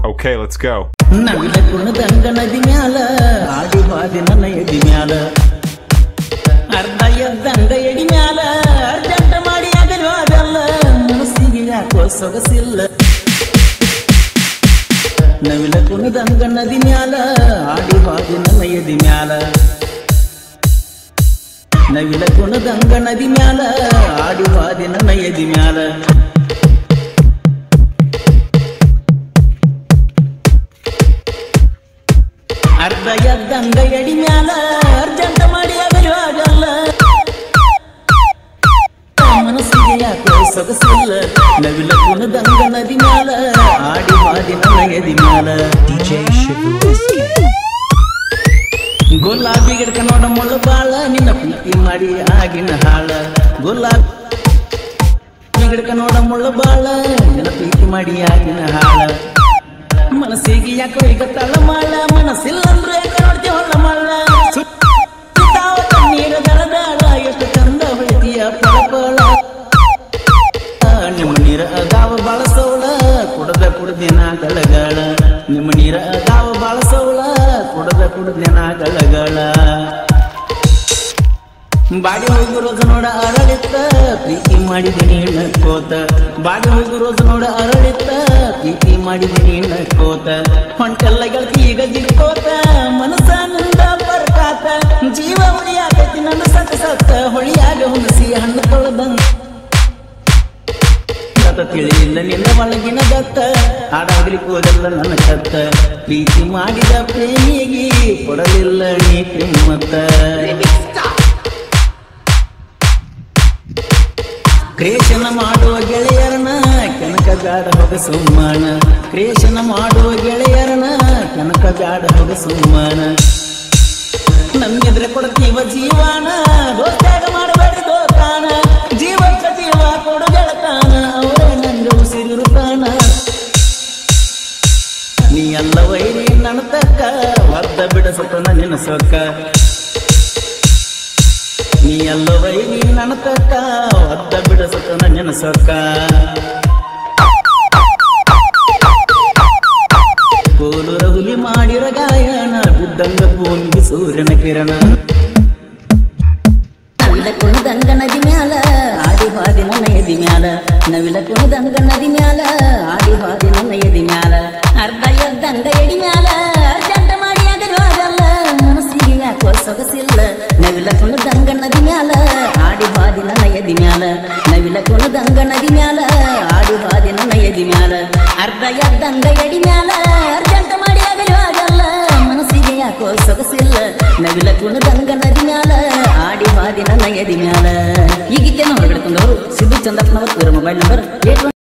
Okay, let's go. ನವಿಲ ಕುಣದಂಗ ನದಿ ಮ್ಯಾಲ ಆಡಿ ಹಾದಿ ನನ್ನ ಎಡಿ ಮ್ಯಾಲ ಅರ್ಧ ಎದ್ದಂಗ ಎಡಿ ಮ್ಯಾಲ ಅರ್ಜೆಂಟ್ ಮಾಡಿ ಆಗಲು ಅದಲ್ಲ ಮನಸ್ಸಿಗೆ ಯಾಕೋ ಸೊಗಸಿಲ್ಲ ನವಿಲ ಕುಣದಂಗ ನದಿ ಮ್ಯಾಲ ಆಡಿ ಹಾದಿ ನನ್ನ ಎಡಿ ಮ್ಯಾಲ ನವಿಲ ಕುಣದಂಗ ನದಿ ಮ್ಯಾಲ ಆಡಿ ಹಾದಿ ನನ್ನ ಎಡಿ ಮ್ಯಾಲ ಅರ್ಧ ಎದ್ದಂಗ ಎಡಿ ಮ್ಯಾಲ ಅರ್ಜೆಂಟ್ ಮಾಡಿ ಆಗಲು ಆಗಲ್ಲ ಮನಸ್ಸಿಗೆ ಯಾಕೋ ಸೊಗಸಿಲ್ಲ ನವಿಲ ಕುಣದಂಗ ನದಿ ಮ್ಯಾಲ ಆಡಿ ಹಾದಿ ನನ್ನ ಎದಿ ಮ್ಯಾಲ ಗುಲಾಬಿ ಗಿಡಕ ನೋಡ ಮುಳ್ಳು ಬಾಳ ನಿನ್ನ ಪ್ರೀತಿ ಮಾಡಿ ಆಗಿನ ಹಾಳ ಗುಲಾಬಿ ಗಿಡಕ ನೋಡ ಮುಳ್ಳು ಬಾಳ ನಿನ್ನ ಪ್ರೀತಿ ಮಾಡಿ ಆಗಿನ ಹಾಳ ಮನಸ್ಸಿಗೆ ಯಾಕೋ ಈಗ ತಳಮಾಳ ಮನಸ್ಸಿಲ್ಲ ಅಂದ್ರೆ ನೋಡ್ತಿ ಹೊಳ್ಳ ಮಳ್ಳ ಸುತ್ತಾವ ಕಣ್ಣೀರ ದಳದಾಳ ಎಷ್ಟು ಚಂದ ಹೊಳಿತೀಯ ಪಳಪಳ ನಿಮ್ಮ ನೀರ ಅದಾವ ಬಾಳ ಸೌಳ ಕುಡ್ದಿನ ಗಳಗಳ ನಿಮ್ಮ ನೀರ ಅದಾವ ಬಾಳ ಸೌಳ ಕುಡ್ದಿನ ಗಳಗಳ ಬಾಡಿ ಹೋಗಿ ರೋಜ ನೋಡ ಅರಳಿತ್ತ ಪ್ರೀತಿ ಮಾಡಿದೀನಿ ನಕ್ಕೋತ ಬಾಡಿ ಹೋಗಿ ರೋಜ ನೋಡ ಅರಳಿತ್ತ ಪ್ರೀತಿ ಮಾಡಿದೀನಿ ನಕ್ಕೋತ ಹೊಂಟೆಲ್ಲ ಗೆಳತಿ ಈಗ ಜಿಕ್ಕೋತ ಮನಸ್ಸ ನಿಂದ ಬರ್ಕಾತ ಜೀವ ಉಳಿಯಾಗೈತಿ ನನ್ನ ಸತ್ತ ಹೊಳಿಯಾಗ ಹುಣಸಿ ಹಣ್ಣು ತೊಳೆದಂಗ ತಿಳಿಯಿಲ್ಲ ನಿನ್ನ ಒಳಗಿನ ದತ್ತ ಹಾಡಾಗ್ಲಿ ಹೋಗಲ್ಲ ನನ್ನ ಕತ್ತ ಪ್ರೀತಿ ಮಾಡಿದ ಪ್ರೇಮಿಗೆ ಕೊಡಲಿಲ್ಲ ನೀ ಕಿಮ್ಮತ್ತ ಕ್ರೇಷನ ಮಾಡುವ ಗೆಳೆಯರನ ಕನಕ ಬ್ಯಾಡ ಹೋಗ ಸುಮ್ಮನ ಕ್ರೇಷನ ಮಾಡುವ ಗೆಳೆಯರನ ಕನಕ ಬ್ಯಾಡ ಹೋಗ ಸುಮ್ಮನ ನಮ್ಗಿದ್ರೆ ಕೊಡ್ತೀವ ಜೀವಾನ ದೋಸ್ತಾಗ ಮಾಡಬೇಡಿ ದೋತಾನ ಜೀವಕ್ಕ ಜೀವ ಕೊಡು ಗೆಳತಾನ ಅವರೇ ನಂಗೆ ಉಸಿರಿರುತ್ತಾನ ನೀ ಎಲ್ಲ ವೈರಿ ನನ್ನ ತಕ್ಕ ವರ್ಧ ಬಿಡಸತನ ನಿನ್ನ ಸೊಕ್ಕ ನೀ ಎಲ್ಲ ವೈರಿ ನನ್ನ ತಕ್ಕ ವರ್ಧ ಬಿಡಸತನ ನಿನ್ನ ಸೊಕ್ಕ ಕೋಲು ರಗುಲಿ ಮಾಡಿರ ಗಾಯನ ಬಿದ್ದಂಗ ಭೂಮಿಗೆ ಸೂರ್ಯನ ಕಿರಣ ನವಿಲ ಕುಣದಂಗ ನದಿ ಮ್ಯಾಲ ಆಡಿ ಹಾದಿ ನನ್ನ ಎದಿ ಮ್ಯಾಲ ನವಿಲ ಕುಣದಂಗ ನದಿ ಮ್ಯಾಲ ಆಡಿ ಹಾದಿ ನನ್ನ ಎದಿ ಮ್ಯಾಲ ಅರ್ಧ ಎದ್ದಂಗ ಎಡಿ ಮ್ಯಾಲ ಅರ್ಜೆಂಟ್ ಮಾಡಿ ಆಗಲು ಆಗಲ್ಲ ಮನಸ್ಸಿಗೆ ಯಾಕೋ ಸೊಗಸಿಲ್ಲ ನವಿಲ ಕುಣದಂಗ ನದಿ ಮ್ಯಾಲ ಆಡಿ ಹಾದಿ ನನ್ನ ಎದಿ ಮ್ಯಾಲ ನವಿಲ ಕುಣದಂಗ ನದಿ ಮ್ಯಾಲ ಆಡಿ ಹಾದಿ ನನ್ನ ಎದಿ ಮ್ಯಾಲ ಅರ್ಧ ಎದ್ದಂಗ ಎಡಿ ಮ್ಯಾಲ ಅರ್ಜೆಂಟ್ ಮಾಡಿ ಆಗಲು ಆಗಲ್ಲ ಮನಸ್ಸಿಗೆ ಯಾಕೋ ಸೊಗಸಿಲ್ಲ ನವಿಲ ಕುಣದಂಗ ನದಿ ಮ್ಯಾಲ ಆಡಿ ಹಾದಿ ನನ್ನ ಎದಿ ಮ್ಯಾಲ ಈ ಗೀತೆಯನ್ನು ಹೊರಗಡೆ ತಂದವರು ಸಿದ್ದು ಚಂದಪ್ಪನವರ ಮೊಬೈಲ್ ನಂಬರ್